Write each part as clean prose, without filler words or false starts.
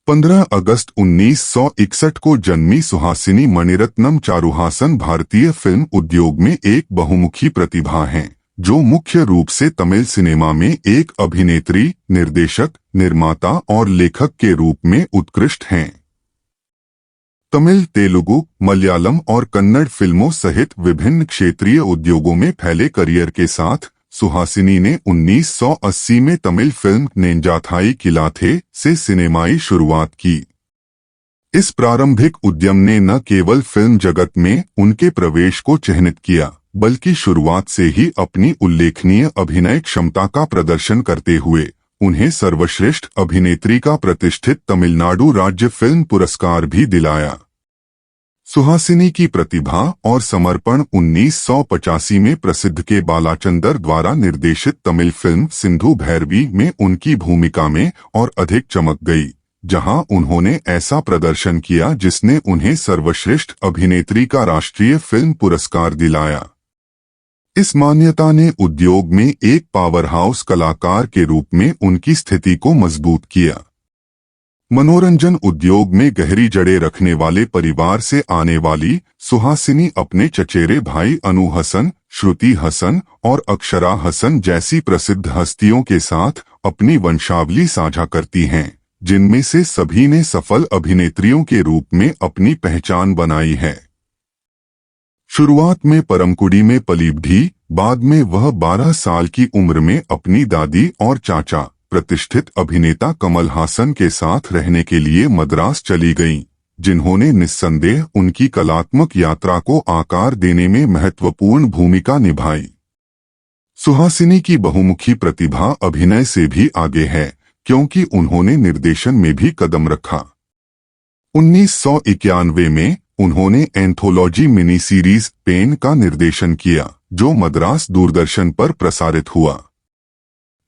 15 अगस्त 1961 को जन्मी सुहासिनी मणिरत्नम चारुहासन भारतीय फिल्म उद्योग में एक बहुमुखी प्रतिभा हैं, जो मुख्य रूप से तमिल सिनेमा में एक अभिनेत्री, निर्देशक, निर्माता और लेखक के रूप में उत्कृष्ट हैं। तमिल, तेलुगु, मलयालम और कन्नड़ फिल्मों सहित विभिन्न क्षेत्रीय उद्योगों में फैले करियर के साथ सुहासिनी ने 1980 में तमिल फिल्म नेंजाथाई किलाथे से सिनेमाई शुरुआत की। इस प्रारंभिक उद्यम ने न केवल फिल्म जगत में उनके प्रवेश को चिह्नित किया, बल्कि शुरुआत से ही अपनी उल्लेखनीय अभिनय क्षमता का प्रदर्शन करते हुए उन्हें सर्वश्रेष्ठ अभिनेत्री का प्रतिष्ठित तमिलनाडु राज्य फिल्म पुरस्कार भी दिलाया। सुहासिनी की प्रतिभा और समर्पण 1985 में प्रसिद्ध के बालाचंदर द्वारा निर्देशित तमिल फिल्म सिंधु भैरवी में उनकी भूमिका में और अधिक चमक गई, जहां उन्होंने ऐसा प्रदर्शन किया जिसने उन्हें सर्वश्रेष्ठ अभिनेत्री का राष्ट्रीय फिल्म पुरस्कार दिलाया। इस मान्यता ने उद्योग में एक पावरहाउस कलाकार के रूप में उनकी स्थिति को मजबूत किया। मनोरंजन उद्योग में गहरी जड़ें रखने वाले परिवार से आने वाली सुहासिनी अपने चचेरे भाई अनु हसन, श्रुति हसन और अक्षरा हसन जैसी प्रसिद्ध हस्तियों के साथ अपनी वंशावली साझा करती हैं, जिनमें से सभी ने सफल अभिनेत्रियों के रूप में अपनी पहचान बनाई है। शुरुआत में परमकुड़ी में पली बढ़ी, बाद में वह 12 साल की उम्र में अपनी दादी और चाचा प्रतिष्ठित अभिनेता कमल हासन के साथ रहने के लिए मद्रास चली गईं, जिन्होंने निस्संदेह उनकी कलात्मक यात्रा को आकार देने में महत्वपूर्ण भूमिका निभाई। सुहासिनी की बहुमुखी प्रतिभा अभिनय से भी आगे है, क्योंकि उन्होंने निर्देशन में भी कदम रखा। 1991 में उन्होंने एंथोलॉजी मिनी सीरीज पेन का निर्देशन किया, जो मद्रास दूरदर्शन पर प्रसारित हुआ।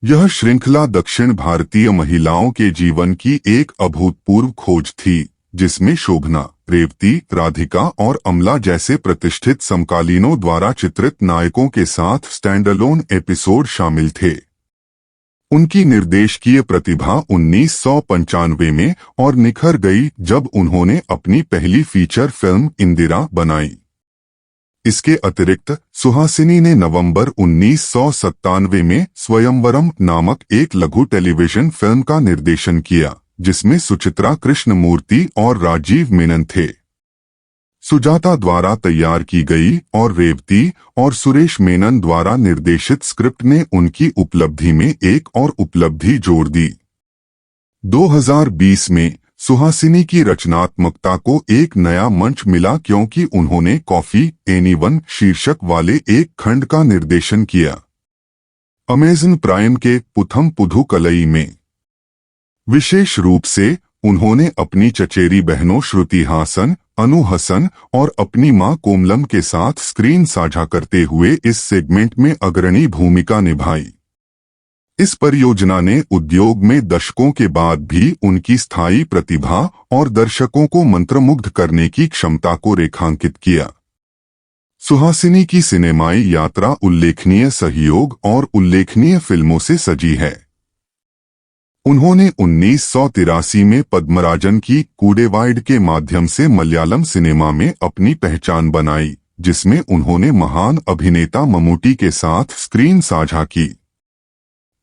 यह श्रृंखला दक्षिण भारतीय महिलाओं के जीवन की एक अभूतपूर्व खोज थी, जिसमें शोभना, रेवती, राधिका और अमला जैसे प्रतिष्ठित समकालीनों द्वारा चित्रित नायकों के साथ स्टैंडअलोन एपिसोड शामिल थे। उनकी निर्देशकीय प्रतिभा 1995 में और निखर गई जब उन्होंने अपनी पहली फीचर फिल्म इंदिरा बनाई। इसके अतिरिक्त सुहासिनी ने नवंबर 1997 में स्वयंवरम नामक एक लघु टेलीविजन फिल्म का निर्देशन किया, जिसमें सुचित्रा कृष्णमूर्ति और राजीव मेनन थे। सुजाता द्वारा तैयार की गई और रेवती और सुरेश मेनन द्वारा निर्देशित स्क्रिप्ट ने उनकी उपलब्धि में एक और उपलब्धि जोड़ दी। 2020 में सुहासिनी की रचनात्मकता को एक नया मंच मिला, क्योंकि उन्होंने कॉफी एनीवन शीर्षक वाले एक खंड का निर्देशन किया, अमेज़न प्राइम के पुथम पुधुकलई में। विशेष रूप से उन्होंने अपनी चचेरी बहनों श्रुति हासन, अनु हसन और अपनी मां कोमलम के साथ स्क्रीन साझा करते हुए इस सेगमेंट में अग्रणी भूमिका निभाई। इस परियोजना ने उद्योग में दशकों के बाद भी उनकी स्थायी प्रतिभा और दर्शकों को मंत्रमुग्ध करने की क्षमता को रेखांकित किया। सुहासिनी की सिनेमाई यात्रा उल्लेखनीय सहयोग और उल्लेखनीय फिल्मों से सजी है। उन्होंने 1983 में पद्मराजन की कूडेवाइड के माध्यम से मलयालम सिनेमा में अपनी पहचान बनाई, जिसमें उन्होंने महान अभिनेता मम्मूटी के साथ स्क्रीन साझा की।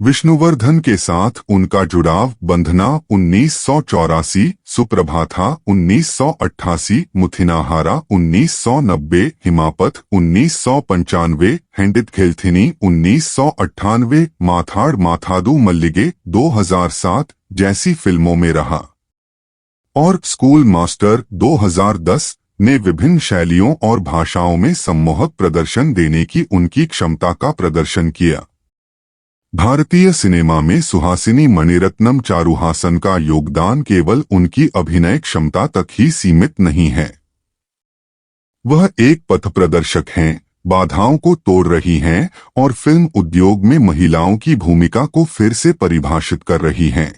विष्णुवर्धन के साथ उनका जुड़ाव बंधना 1984, सुप्रभाथा 1988, मुथिनाहारा 1990, हिमापत 1995, हेंडितखेल्थिनी 1998, माथाड़ माथादू मल्लिगे 2007 जैसी फिल्मों में रहा और स्कूल मास्टर 2010 ने विभिन्न शैलियों और भाषाओं में सम्मोहक प्रदर्शन देने की उनकी क्षमता का प्रदर्शन किया। भारतीय सिनेमा में सुहासिनी मणिरत्नम चारुहासन का योगदान केवल उनकी अभिनय क्षमता तक ही सीमित नहीं है। वह एक पथ प्रदर्शक हैं, बाधाओं को तोड़ रही हैं और फिल्म उद्योग में महिलाओं की भूमिका को फिर से परिभाषित कर रही हैं।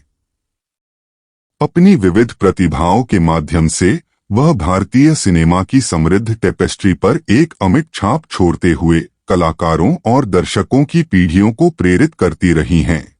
अपनी विविध प्रतिभाओं के माध्यम से वह भारतीय सिनेमा की समृद्ध टेपेस्ट्री पर एक अमिट छाप छोड़ते हुए कलाकारों और दर्शकों की पीढ़ियों को प्रेरित करती रही हैं।